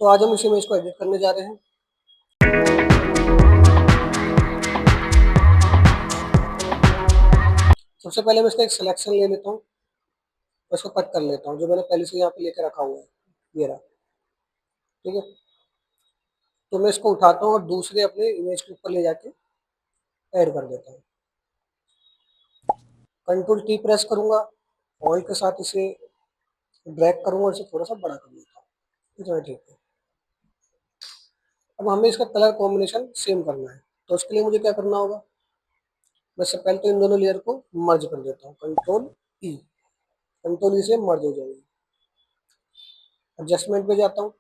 तो आज हम इस इमेज को एडिट करने जा रहे हैं। सबसे पहले मैं इसका एक सिलेक्शन ले लेता हूँ और इसको कट कर लेता हूँ, जो मैंने पहले से यहाँ पे लेके रखा हुआ है, ये रहा। ठीक है, तो मैं इसको उठाता हूँ और दूसरे अपने इमेज के ऊपर ले जाके ऐड कर देता हूँ। कंट्रोल टी प्रेस करूंगा, ऑल्ट के साथ इसे ड्रैग करूंगा और इसे थोड़ा सा बड़ा कर लेता हूँ। इतना ठीक है। अब हमें इसका कलर कॉम्बिनेशन सेम करना है, तो उसके लिए मुझे क्या करना होगा, मैं सबसे पहले तो इन दोनों लेयर को मर्ज कर देता हूँ। कंट्रोल ई से मर्ज हो जाएगी। एडजस्टमेंट पे जाता हूँ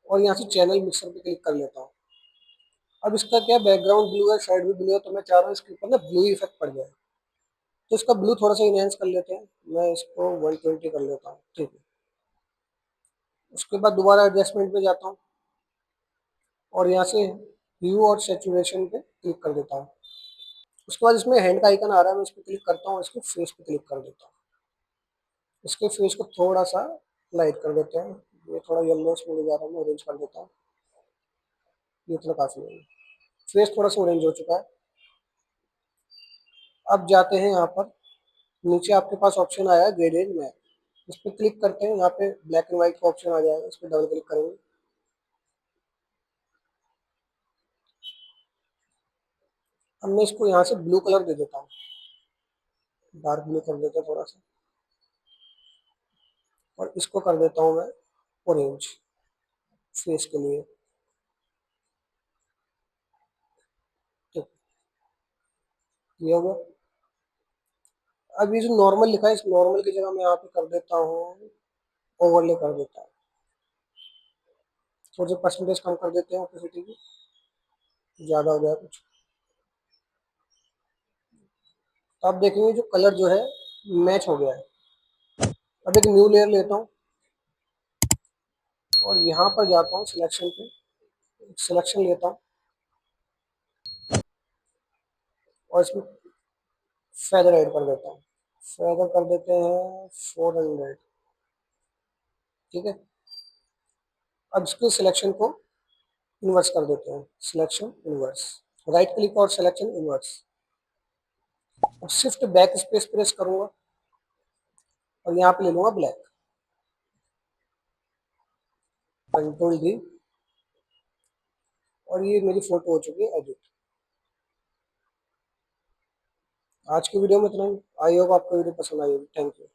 और यहाँ से चैनल मिक्सर पे क्लिक कर लेता हूँ। अब इसका क्या बैकग्राउंड ब्लू है, साइड भी ब्लू है, तो मैं चाह रहा हूँ इसके ऊपर ना ब्लू इफेक्ट पड़ जाए, तो इसका ब्लू थोड़ा सा इनहेंस कर लेते हैं। मैं इसको 120 कर लेता हूँ। ठीक है, उसके बाद दोबारा एडजस्टमेंट पे जाता हूँ और यहाँ से ह्यू और सेचुरेशन पे क्लिक कर देता हूँ। उसके बाद इसमें हैंड का आइकन आ रहा है, मैं इस पर क्लिक करता हूँ, इसके फेस पे क्लिक कर देता हूँ। इसके फेस को थोड़ा सा लाइट कर देते हैं, ये थोड़ा येलो में ले जा रहा हूँ, ऑरेंज कर देता हूँ। ये इतना काफी है, फेस थोड़ा सा ऑरेंज हो चुका है। अब जाते हैं यहाँ पर, नीचे आपके पास ऑप्शन आया है ग्रेडियंट मैप, इस पर क्लिक करते हैं। यहाँ पे ब्लैक एंड व्हाइट का ऑप्शन आ जाएगा, इस पर डबल क्लिक करेंगे। अब मैं इसको यहाँ से ब्लू कलर दे देता हूँ, डार्क ब्लू कर देता हूँ थोड़ा सा, और इसको कर देता हूँ मैं ऑरेंज फेस के लिए। ठीक, ये हो गया। अब ये जो नॉर्मल लिखा है, इस नॉर्मल की जगह मैं यहाँ पे कर देता हूँ ओवरले कर देता हूँ। थोड़े से परसेंटेज कम कर देते हैं ओपेसिटी की, ज़्यादा हो गया कुछ। तो आप देखेंगे जो कलर जो है मैच हो गया है। अब एक न्यू लेयर लेता हूँ और यहाँ पर जाता हूँ सिलेक्शन पे, सिलेक्शन लेता हूँ और इसमें फेदर ऐड कर देता हूँ। फेदर कर देते हैं 400। ठीक है, अब इसके सिलेक्शन को इन्वर्स कर देते हैं, सिलेक्शन इन्वर्स, राइट क्लिक और सिलेक्शन इन्वर्स। अब शिफ्ट बैक स्पेस प्रेस करूंगा और यहाँ पे ले लूंगा ब्लैक, कंट्रोल डी, और ये मेरी फोटो हो चुकी है एडिट। आज की वीडियो में इतना ही। आई होप आपको वीडियो पसंद आई होगी। Thank you.